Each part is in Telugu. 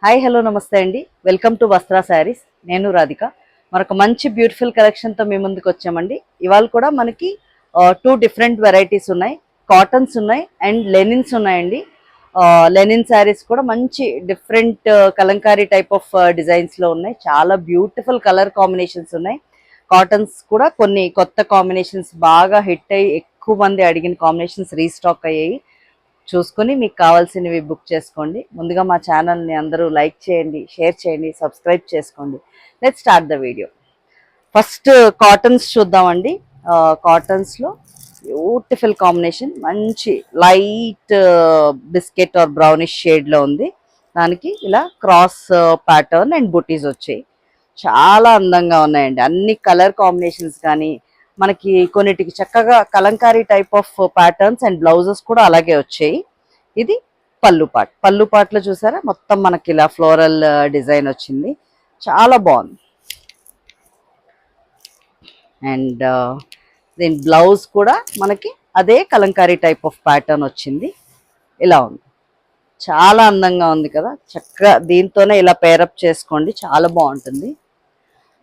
హాయ్ హలో నమస్తే అండి. Welcome to Vastra saris. నేను రాధిక. మరొక మంచి బ్యూటిఫుల్ కలెక్షన్తో మీ ముందుకు వచ్చామండి. ఇవాళ కూడా మనకి టూ డిఫరెంట్ వెరైటీస్ ఉన్నాయి. కాటన్స్ ఉన్నాయి అండ్ లెనిన్స్ ఉన్నాయండి. లెనిన్ శారీస్ కూడా మంచి డిఫరెంట్ కలంకారీ టైప్ ఆఫ్ డిజైన్స్లో ఉన్నాయి. చాలా బ్యూటిఫుల్ కలర్ కాంబినేషన్స్ ఉన్నాయి. కాటన్స్ కూడా కొన్ని కొత్త కాంబినేషన్స్ బాగా హిట్ అయ్యి ఎక్కువ మంది అడిగిన కాంబినేషన్స్ రీస్టాక్ అయ్యాయి. చూసుకుని మీకు కావాల్సినవి బుక్ చేసుకోండి. ముందుగా మా ఛానల్ని అందరూ లైక్ చేయండి, షేర్ చేయండి, సబ్స్క్రైబ్ చేసుకోండి. Let's start the video. First cottons చూద్దామండి. కాటన్స్లో బ్యూటిఫుల్ కాంబినేషన్, మంచి లైట్ బిస్కెట్ ఆర్ బ్రౌనిష్ షేడ్లో ఉంది. దానికి ఇలా క్రాస్ ప్యాటర్న్ అండ్ బుటీస్ వచ్చాయి. చాలా అందంగా ఉన్నాయండి. అన్ని కలర్ కాంబినేషన్స్ కానీ మనకి కొన్నిటికి చక్కగా Kalamkari type of patterns and blouses కూడా అలాగే వచ్చాయి. ఇది పళ్ళు పాటలో చూసారా మొత్తం మనకి ఇలా ఫ్లోరల్ డిజైన్ వచ్చింది. చాలా బాగుంది. అండ్ దీని బ్లౌజ్ కూడా మనకి అదే కలంకారీ టైప్ ఆఫ్ ప్యాటర్న్ వచ్చింది. ఇలా ఉంది. చాలా అందంగా ఉంది కదా. చక్కగా దీంతోనే ఇలా పేరప్ చేసుకోండి, చాలా బాగుంటుంది.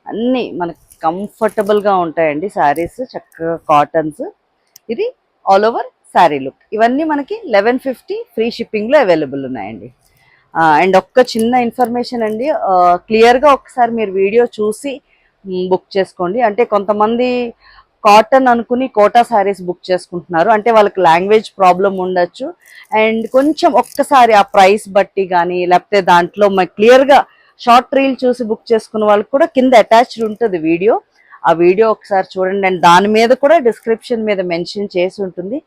అన్నీ మనకి కంఫర్టబుల్గా ఉంటాయండి శారీస్, చక్కగా కాటన్స్. ఇది ఆల్ ఓవర్ శారీ లుక్. ఇవన్నీ మనకి 1150 ఫ్రీ షిప్పింగ్లో అవైలబుల్ ఉన్నాయండి. అండ్ ఒక్క చిన్న ఇన్ఫర్మేషన్ అండి, క్లియర్గా ఒకసారి మీరు వీడియో చూసి బుక్ చేసుకోండి. అంటే కొంతమంది కాటన్ అనుకుని కోటా శారీస్ బుక్ చేసుకుంటున్నారు. అంటే వాళ్ళకి లాంగ్వేజ్ ప్రాబ్లం ఉండొచ్చు. అండ్ కొంచెం ఒక్కసారి ఆ ప్రైస్ బట్టి కానీ లేకపోతే దాంట్లో క్లియర్గా షార్ట్ రీల్ చూసి బుక్ చేసుకున్న వాళ్ళకి కూడా కింద అటాచ్డ్ ఉంటుంది వీడియో. ఆ వీడియో ఒకసారి చూడండి. అండ్ దాని మీద కూడా డిస్క్రిప్షన్ మీద మెన్షన్ చేసి ఉంటుంది.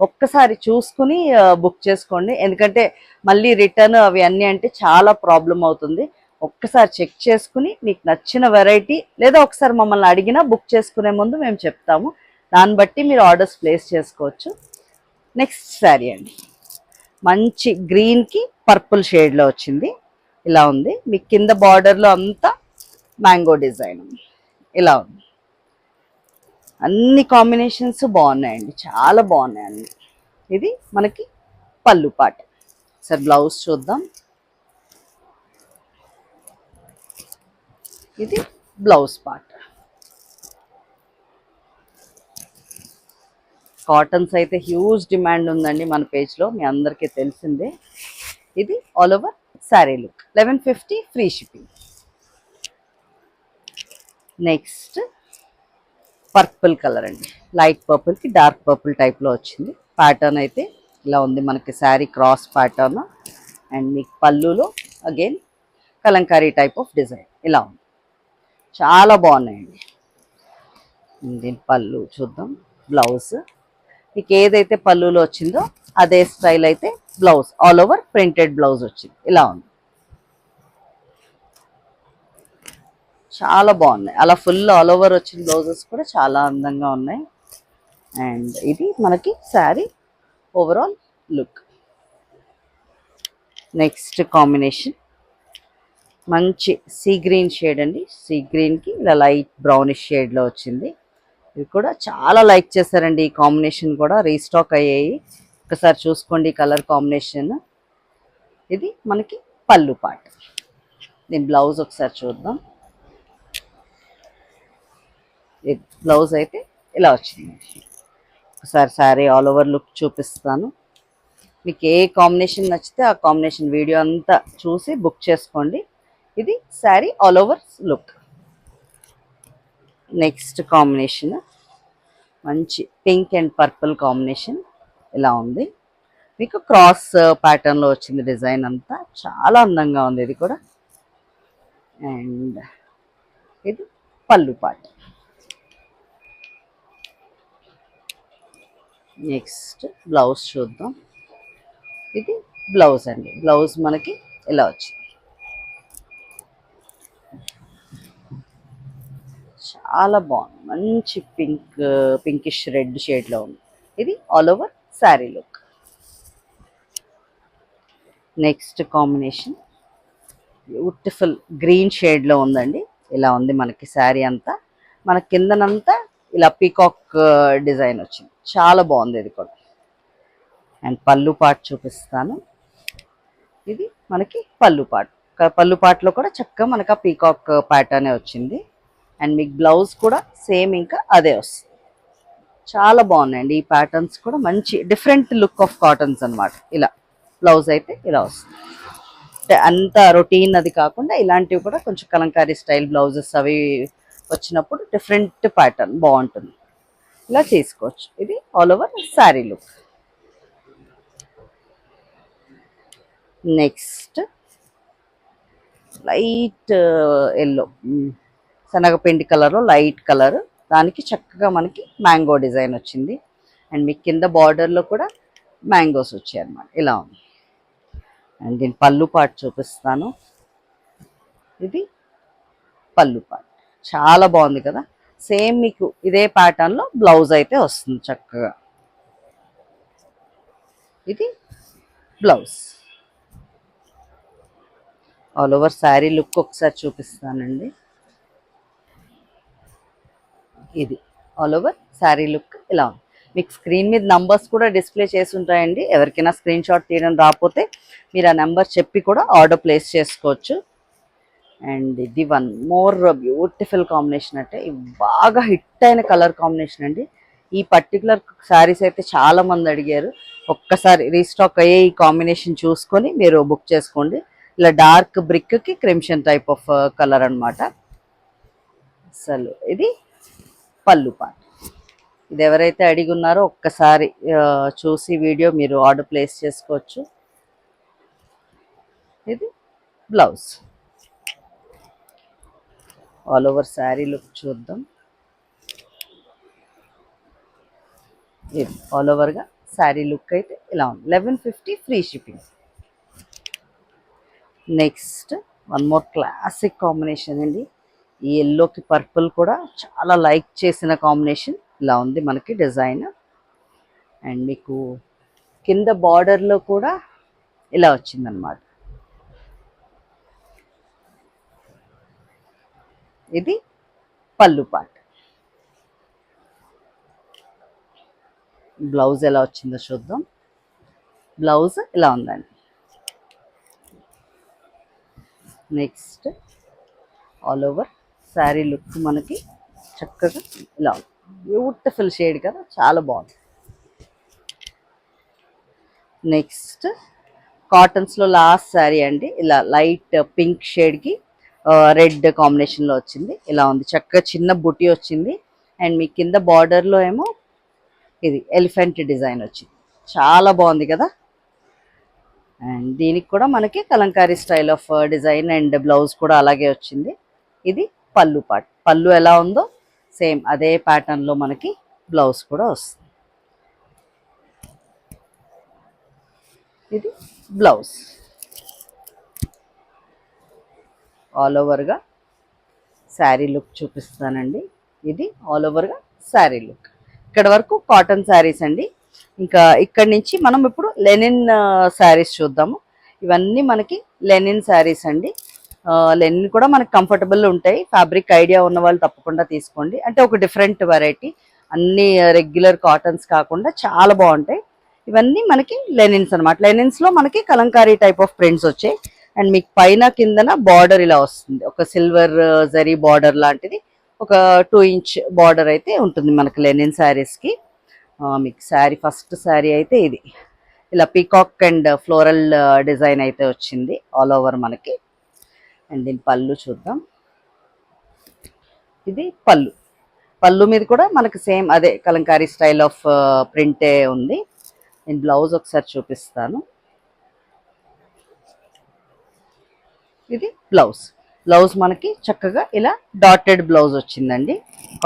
ఒక్కసారి చూసుకుని బుక్ చేసుకోండి. ఎందుకంటే మళ్ళీ రిటర్న్ అవి అన్నీ అంటే చాలా ప్రాబ్లం అవుతుంది. ఒక్కసారి చెక్ చేసుకుని మీకు నచ్చిన వెరైటీ లేదా ఒకసారి మమ్మల్ని అడిగినా బుక్ చేసుకునే ముందు మేము చెప్తాము. దాన్ని బట్టి మీరు ఆర్డర్స్ ప్లేస్ చేసుకోవచ్చు. నెక్స్ట్ శారీ అండి, మంచి గ్రీన్కి పర్పుల్ షేడ్లో వచ్చింది. ఇలా ఉంది. మీకు కింద బార్డర్లో అంతా మ్యాంగో డిజైన్ ఇలా ఉంది. అన్ని కాంబినేషన్స్ బాగున్నాయండి, చాలా బాగున్నాయి అన్ని. ఇది మనకి పళ్ళు పాట. సార్ బ్లౌజ్ చూద్దాం. ఇది బ్లౌజ్ పార్ట్. కాటన్స్ అయితే హ్యూజ్ డిమాండ్ ఉందండి మన పేజ్లో, మీ అందరికీ తెలిసిందే. ఇది all over sari look. 1150 free shipping. Next purple colour అండి. లైట్ పర్పుల్కి డార్క్ పర్పుల్ టైప్లో వచ్చింది. ప్యాటర్న్ అయితే ఇలా ఉంది మనకి, శారీ క్రాస్ ప్యాటర్న్. అండ్ మీకు పళ్ళులో again Kalamkari type of design ఇలా ఉంది. చాలా బాగున్నాయండి. దీని పళ్ళు చూద్దాం. బ్లౌజ్ మీకు ఏదైతే పళ్ళులో వచ్చిందో అదే స్టైల్ అయితే blouse all over printed blouse వచ్చింది. ఇలా ఉంది. చాలా బాగున్నాయి. అలా ఫుల్ ఆల్ ఓవర్ వచ్చిన బ్లౌజెస్ కూడా చాలా అందంగా ఉన్నాయి. అండ్ ఇది మనకి sari overall look. Next combination మంచి సీ గ్రీన్ షేడ్ అండి. సీ గ్రీన్కి ఇలా లైట్ బ్రౌనిష్ షేడ్లో వచ్చింది. ఇది కూడా చాలా లైక్ చేశారండి. ఈ కాంబినేషన్ కూడా రీస్టాక్ అయ్యాయి. ఒకసారి చూసుకోండి కలర్ కాంబినేషన్. ఇది మనకి పళ్ళు పాట. దీని బ్లౌజ్ ఒకసారి చూద్దాం. బ్లౌజ్ అయితే ఇలా వచ్చింది. ఒకసారి శారీ ఆల్ ఓవర్ లుక్ చూపిస్తాను. మీకు ఏ కాంబినేషన్ నచ్చితే ఆ కాంబినేషన్ వీడియో అంతా చూసి బుక్ చేసుకోండి. ఇది sari all over look. Next combination మంచి పింక్ అండ్ పర్పుల్ కాంబినేషన్ ఇలా ఉంది. మీకు క్రాస్ ప్యాటర్న్లో వచ్చింది డిజైన్ అంతా. చాలా అందంగా ఉంది ఇది కూడా. అండ్ ఇది పళ్ళు పాట. నెక్స్ట్ బ్లౌజ్ చూద్దాం. ఇది బ్లౌజ్ అండి. బ్లౌజ్ మనకి ఇలా వచ్చింది. చాలా బాగుంది. మంచి పింకిష్ రెడ్ షేడ్లో ఉంది. ఇది all over sari look. Next combination beautiful green షేడ్లో ఉందండి. ఇలా ఉంది మనకి శారీ అంతా. మన కిందనంతా ఇలా పీకాక్ డిజైన్ వచ్చింది. చాలా బాగుంది ఇది కూడా. అండ్ పళ్ళు పార్ట్ చూపిస్తాను. ఇది మనకి పళ్ళు పార్ట్. పళ్ళు పాటలో కూడా చక్కగా మనకు ఆ పీకాక్ ప్యాటర్నే వచ్చింది. అండ్ మీకు బ్లౌజ్ కూడా సేమ్ ఇంకా అదే వస్తుంది. చాలా బాగున్నాయండి ఈ ప్యాటర్న్స్ కూడా, మంచి డిఫరెంట్ లుక్ ఆఫ్ కాటన్స్ అనమాట. ఇలా బ్లౌజ్ అయితే ఇలా వస్తుంది. అంటే అంత రొటీన్ అది కాకుండా ఇలాంటివి కూడా కొంచెం కలంకారీ స్టైల్ బ్లౌజెస్ అవి వచ్చినప్పుడు డిఫరెంట్ ప్యాటర్న్ బాగుంటుంది. ఇలా చేసుకోవచ్చు. ఇది all over sari look. Next light yellow, శనగపిండి కలర్లో లైట్ కలర్, దానికి చక్కగా మనకి మ్యాంగో డిజైన్ వచ్చింది. అండ్ మీకు కింద బార్డర్లో కూడా మ్యాంగోస్ వచ్చాయి అన్నమాట. ఇలా ఉంది. అండ్ దీని పళ్ళు పాటు చూపిస్తాను. ఇది పళ్ళు పాటు చాలా బాగుంది కదా. సేమ్ మీకు ఇదే ప్యాటర్న్లో బ్లౌజ్ అయితే వస్తుంది చక్కగా. ఇది blouse. All over sari look ఒకసారి చూపిస్తానండి. ఇది ఆల్ ఓవర్ శారీ లుక్ ఇలా ఉంది. మీకు స్క్రీన్ మీద నంబర్స్ కూడా డిస్ప్లే చేసి ఉంటాయండి. ఎవరికైనా స్క్రీన్ షాట్ తీయడం రాకపోతే మీరు ఆ నెంబర్ చెప్పి కూడా ఆర్డర్ ప్లేస్ చేసుకోవచ్చు. అండ్ ఇది వన్ మోర్ బ్యూటిఫుల్ కాంబినేషన్. అంటే బాగా హిట్ అయిన కలర్ కాంబినేషన్ అండి. ఈ పర్టికులర్ శారీస్ అయితే చాలా మంది అడిగారు. ఒక్కసారి రీస్టాక్ అయ్యే ఈ కాంబినేషన్ చూసుకొని మీరు బుక్ చేసుకోండి. ఇలా డార్క్ బ్రిక్కి క్రిమ్షన్ టైప్ ఆఫ్ కలర్ అనమాట. అసలు ఇది పళ్ళు పాట. ఇది ఎవరైతే అడిగి ఉన్నారో ఒక్కసారి చూసి వీడియో మీరు ఆర్డర్ ప్లేస్ చేసుకోవచ్చు. ఇది blouse. All over sari look చూద్దాం. ఇది ఆల్ ఓవర్గా శారీ లుక్ అయితే ఇలా ఉంది. 1150 free shipping. Next one more classic combination అండి. ఈ ఎల్లోకి పర్పుల్ కూడా చాలా లైక్ చేసిన కాంబినేషన్. ఇలా ఉంది మనకి డిజైన్. అండ్ మీకు కింద బార్డర్లో కూడా ఇలా వచ్చిందనమాట. ఇది పళ్ళు పాట. బ్లౌజ్ ఎలా వచ్చిందో చూద్దాం. బ్లౌజ్ ఇలా ఉందండి. Next all over sari look మనకి చక్కగా ఇలా బ్యూటిఫుల్ షేడ్ కదా, చాలా బాగుంది. నెక్స్ట్ కాటన్స్లో లాస్ట్ శారీ అండి. ఇలా లైట్ పింక్ షేడ్కి రెడ్ కాంబినేషన్లో వచ్చింది. ఇలా ఉంది. చక్కగా చిన్న బుటీ వచ్చింది. అండ్ మీ కింద బార్డర్లో ఏమో ఇది ఎలిఫెంట్ డిజైన్ వచ్చింది. చాలా బాగుంది కదా. అండ్ దీనికి కూడా మనకి Kalamkari style of design and blouse కూడా అలాగే వచ్చింది. ఇది పళ్ళు పార్ట్. పళ్ళు ఎలా ఉందో సేమ్ అదే ప్యాటర్న్లో మనకి బ్లౌజ్ కూడా వస్తుంది. ఇది బ్లౌజ్. ఆల్ ఓవర్గా శారీ లుక్ చూపిస్తానండి. ఇది ఆల్ ఓవర్గా శారీ లుక్. ఇక్కడ వరకు కాటన్ శారీస్ అండి. ఇంకా ఇక్కడి నుంచి మనం ఇప్పుడు లెనిన్ శారీస్ చూద్దాము. ఇవన్నీ మనకి లెనిన్ శారీస్ అండి. లెనిన్ కూడా మనకి కంఫర్టబుల్ ఉంటాయి. ఫ్యాబ్రిక్ ఐడియా ఉన్న వాళ్ళు తప్పకుండా తీసుకోండి. అంటే ఒక డిఫరెంట్ వెరైటీ, అన్ని రెగ్యులర్ కాటన్స్ కాకుండా చాలా బాగుంటాయి. ఇవన్నీ మనకి లెనిన్స్ అనమాట. లెనిన్స్లో మనకి కలంకారీ టైప్ ఆఫ్ ప్రింట్స్ వచ్చాయి. అండ్ మీకు పైన కిందన బార్డర్ ఇలా వస్తుంది. ఒక సిల్వర్ జరీ బార్డర్ లాంటిది, ఒక 2 ఇంచ్ బార్డర్ అయితే ఉంటుంది మనకి లెనిన్ శారీస్కి. మీకు శారీ ఫస్ట్ శారీ అయితే ఇది ఇలా పీకాక్ అండ్ ఫ్లోరల్ డిజైన్ అయితే వచ్చింది ఆల్ ఓవర్ మనకి. అండ్ దీని పళ్ళు చూద్దాం. ఇది పళ్ళు. పళ్ళు మీద కూడా మనకి సేమ్ అదే కలంకారీ స్టైల్ ఆఫ్ ప్రింటే ఉంది. నేను బ్లౌజ్ ఒకసారి చూపిస్తాను. ఇది బ్లౌజ్. బ్లౌజ్ మనకి చక్కగా ఇలా డాటెడ్ బ్లౌజ్ వచ్చిందండి.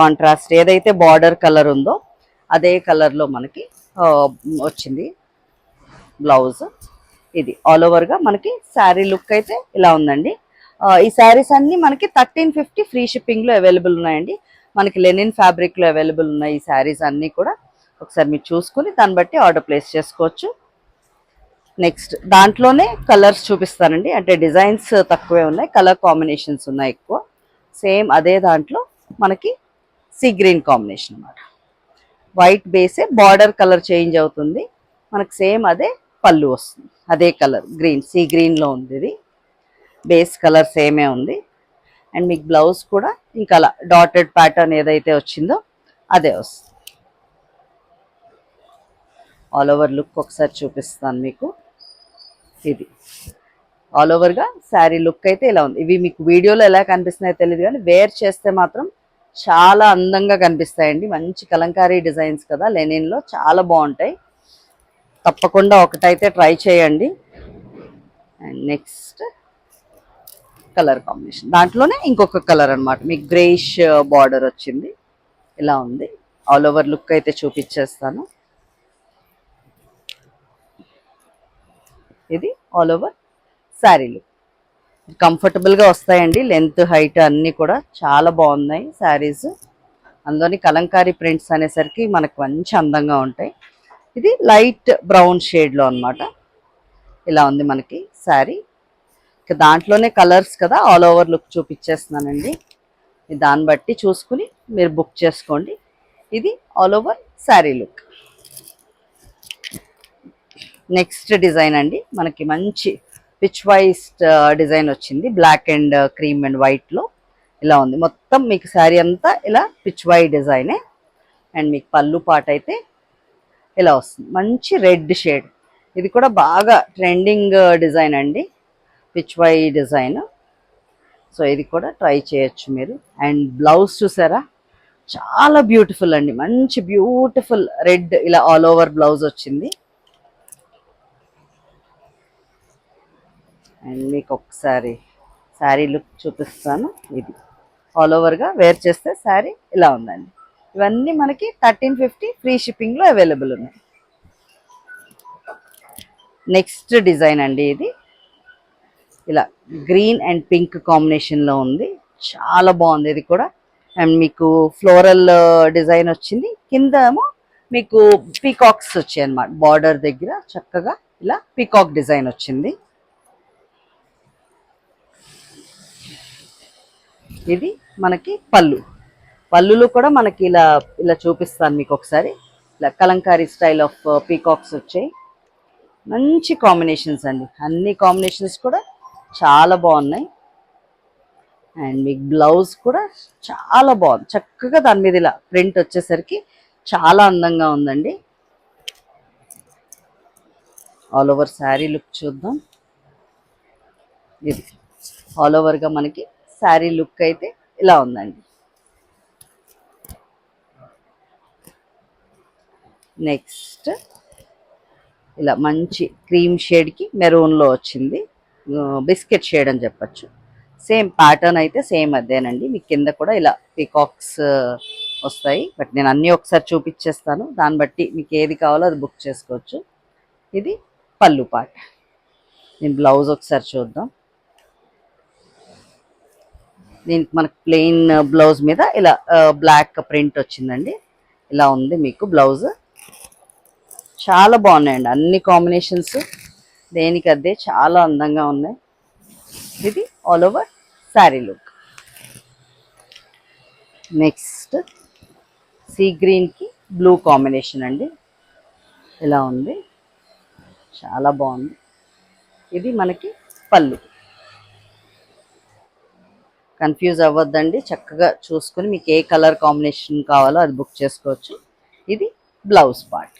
కాంట్రాస్ట్ ఏదైతే బార్డర్ కలర్ ఉందో అదే కలర్లో మనకి వచ్చింది బ్లౌజ్. ఇది ఆల్ ఓవర్గా మనకి శారీ లుక్ అయితే ఇలా ఉందండి. ఈ శారీస్ అన్నీ మనకి 1350 ఫ్రీ షిప్పింగ్లో అవైలబుల్ ఉన్నాయండి. మనకి లెనిన్ ఫ్యాబ్రిక్లో అవైలబుల్ ఉన్నాయి ఈ శారీస్ అన్నీ కూడా. ఒకసారి మీరు చూసుకుని దాన్ని బట్టి ఆర్డర్ ప్లేస్ చేసుకోవచ్చు. నెక్స్ట్ దాంట్లోనే కలర్స్ చూపిస్తానండి. అంటే డిజైన్స్ తక్కువే ఉన్నాయి, కలర్ కాంబినేషన్స్ ఉన్నాయి ఎక్కువ. సేమ్ అదే దాంట్లో మనకి సీ గ్రీన్ కాంబినేషన్ అన్నమాట. వైట్ బేసే బార్డర్ కలర్ చేంజ్ అవుతుంది మనకి. సేమ్ అదే పళ్ళు వస్తుంది, అదే కలర్ గ్రీన్, సీ గ్రీన్లో ఉంది ఇది. బేస్ కలర్ సేమే ఉంది. అండ్ మీకు బ్లౌజ్ కూడా ఇంకా అలా డాటెడ్ ప్యాటర్న్ ఏదైతే వచ్చిందో అదే వస్తుంది. ఆల్ ఓవర్ లుక్ ఒకసారి చూపిస్తాను మీకు. ఇది ఆల్ ఓవర్గా శారీ లుక్ అయితే ఇలా ఉంది. ఇవి మీకు వీడియోలో ఎలా కనిపిస్తున్నాయో తెలియదు కానీ వేర్ చేస్తే మాత్రం చాలా అందంగా కనిపిస్తాయండి. మంచి కలంకారీ డిజైన్స్ కదా, లెనిన్లో చాలా బాగుంటాయి. తప్పకుండా ఒకటైతే ట్రై చేయండి. అండ్ నెక్స్ట్ కలర్ కాంబినేషన్ దాంట్లోనే ఇంకొక కలర్ అనమాట, మీకు గ్రేష్ బార్డర్ వచ్చింది. ఇలా ఉంది. ఆల్ ఓవర్ లుక్ అయితే చూపించేస్తాను. ఇది ఆల్ ఓవర్ శారీ లుక్. కంఫర్టబుల్గా వస్తాయండి, లెంత్ హైట్ అన్నీ కూడా చాలా బాగున్నాయి శారీస్. అందులోని కలంకారీ ప్రింట్స్ అనేసరికి మనకు మంచి అందంగా ఉంటాయి. ఇది లైట్ బ్రౌన్ షేడ్లో అనమాట. ఇలా ఉంది మనకి శారీ. ఇక దాంట్లోనే కలర్స్ కదా, ఆల్ ఓవర్ లుక్ చూపించేస్తున్నానండి. దాన్ని బట్టి చూసుకుని మీరు బుక్ చేసుకోండి. ఇది all over sari look. Next design అండి, మనకి మంచి పిచ్ వైస్ డిజైన్ వచ్చింది. బ్లాక్ అండ్ క్రీమ్ అండ్ వైట్లో ఇలా ఉంది. మొత్తం మీకు శారీ అంతా ఇలా పిచ్ వై డిజైనే. అండ్ మీకు పళ్ళు పాట అయితే ఇలా వస్తుంది, మంచి రెడ్ షేడ్. ఇది కూడా బాగా ట్రెండింగ్ డిజైన్ అండి, పిచ్ వై డిజైన్. సో ఇది కూడా ట్రై చేయొచ్చు మీరు. అండ్ బ్లౌజ్ చూసారా, చాలా బ్యూటిఫుల్ అండి, మంచి బ్యూటిఫుల్ రెడ్ ఇలా ఆల్ ఓవర్ బ్లౌజ్ వచ్చింది. అండ్ మీకు ఒకసారి శారీ లుక్ చూపిస్తాను. ఇది ఆల్ ఓవర్గా వేర్ చేస్తే శారీ ఇలా ఉందండి. ఇవన్నీ మనకి 1350 ఫ్రీ షిప్పింగ్లో అవైలబుల్ ఉన్నాయి. నెక్స్ట్ డిజైన్ అండి, ఇది ఇలా గ్రీన్ అండ్ పింక్ కాంబినేషన్లో ఉంది. చాలా బాగుంది ఇది కూడా. అండ్ మీకు ఫ్లోరల్ డిజైన్ వచ్చింది. కింద ఏమో మీకు పీకాక్స్ వచ్చాయి అన్నమాట. బార్డర్ దగ్గర చక్కగా ఇలా పీకాక్ డిజైన్ వచ్చింది. ఇది మనకి పళ్ళు. పళ్ళులో కూడా మనకి ఇలా ఇలా చూపిస్తాను మీకు ఒకసారి. ఇలా కలంకారీ స్టైల్ ఆఫ్ పీకాక్స్ వచ్చాయి. మంచి కాంబినేషన్స్ అండి, అన్ని కాంబినేషన్స్ కూడా చాలా బాగున్నాయి. అండ్ మీకు బ్లౌజ్ కూడా చాలా బాగుంది, చక్కగా దాని మీద ఇలా ప్రింట్ వచ్చేసరికి చాలా అందంగా ఉందండి. ఆల్ ఓవర్ శారీ లుక్ చూద్దాం. ఇది ఆల్ ఓవర్గా మనకి శారీ లుక్ అయితే ఇలా ఉందండి. నెక్స్ట్ ఇలా మంచి క్రీమ్ షేడ్కి మెరూన్లో వచ్చింది, బిస్కెట్ షేడ్ అని చెప్పచ్చు. సేమ్ ప్యాటర్న్ అయితే సేమ్ అదేనండి. మీకు కింద కూడా ఇలా పీకాక్స్ వస్తాయి. బట్ నేను అన్నీ ఒకసారి చూపించేస్తాను, దాన్ని బట్టి మీకు ఏది కావాలో అది బుక్ చేసుకోవచ్చు. ఇది పళ్ళు పాట. నేను బ్లౌజ్ ఒకసారి చూద్దాం. దీనికి మనకు ప్లెయిన్ బ్లౌజ్ మీద ఇలా బ్లాక్ ప్రింట్ వచ్చిందండి. ఇలా ఉంది మీకు బ్లౌజ్. చాలా బాగున్నాయండి అన్ని కాంబినేషన్స్, దేనికి అదే చాలా అందంగా ఉన్నాయి. ఇది all over sari look. Next see గ్రీన్కి బ్లూ కాంబినేషన్ అండి. ఇలా ఉంది, చాలా బాగుంది. ఇది మనకి పళ్ళు. కన్ఫ్యూజ్ అవ్వద్దండి, చక్కగా చూసుకుని మీకు ఏ కలర్ కాంబినేషన్ కావాలో అది బుక్ చేసుకోవచ్చు. ఇది బ్లౌజ్ పార్ట్.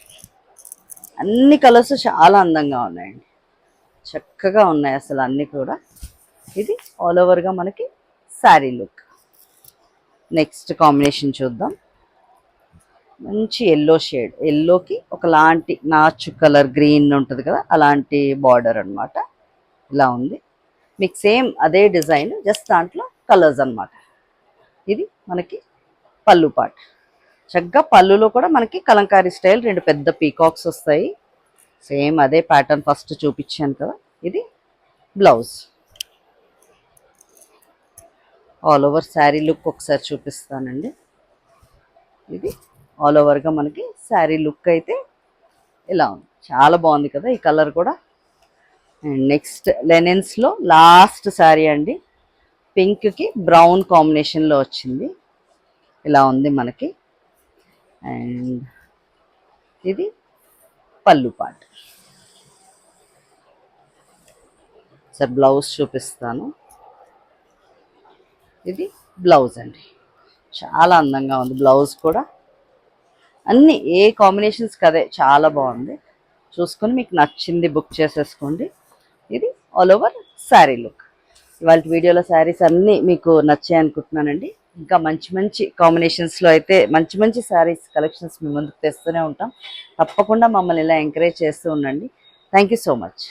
అన్ని కలర్స్ చాలా అందంగా ఉన్నాయండి, చక్కగా ఉన్నాయి అసలు అన్నీ కూడా. ఇది ఆల్ ఓవర్గా మనకి శారీ లుక్. నెక్స్ట్ కాంబినేషన్ చూద్దాం. మంచి ఎల్లో షేడ్, ఎల్లోకి ఒకలాంటి నాచు కలర్ గ్రీన్ ఉంటుంది కదా, అలాంటి బార్డర్ అనమాట. ఇలా ఉంది మీకు సేమ్ అదే డిజైన్, జస్ట్ దాంట్లో కలర్స్ అనమాట. ఇది మనకి పళ్ళు పార్ట్. చక్కగా పళ్ళులో కూడా మనకి కలంకారీ స్టైల్ 2 పెద్ద పీకాక్స్ వస్తాయి. సేమ్ అదే ప్యాటర్న్ ఫస్ట్ చూపించాను కదా. ఇది blouse. All over sari look ఒకసారి చూపిస్తానండి. ఇది ఆల్ ఓవర్గా మనకి శారీ లుక్ అయితే ఇలా ఉంది, చాలా బాగుంది కదా ఈ కలర్ కూడా. అండ్ నెక్స్ట్ లెనిన్స్లో లాస్ట్ శారీ అండి, పింక్కి బ్రౌన్ కాంబినేషన్లో వచ్చింది. ఇలా ఉంది మనకి. అండ్ ఇది పళ్ళు పార్ట్. సార్ బ్లౌజ్ చూపిస్తాను. ఇది బ్లౌజ్ అండి, చాలా అందంగా ఉంది బ్లౌజ్ కూడా. అన్ని ఏ కాంబినేషన్స్ కదే చాలా బాగుంది. చూసుకొని మీకు నచ్చింది బుక్ చేసేసుకోండి. ఇది ఆల్ ఓవర్ శారీ లుక్. ఇవాళ వీడియోలో శారీస్ అన్నీ మీకు నచ్చాయి అనుకుంటున్నానండి. ఇంకా మంచి మంచి కాంబినేషన్స్లో అయితే మంచి మంచి శారీస్ కలెక్షన్స్ మీ ముందుకు తెస్తూనే ఉంటాం. తప్పకుండా మమ్మల్ని ఇలా ఎంకరేజ్ చేస్తూ ఉండండి. Thank you so much.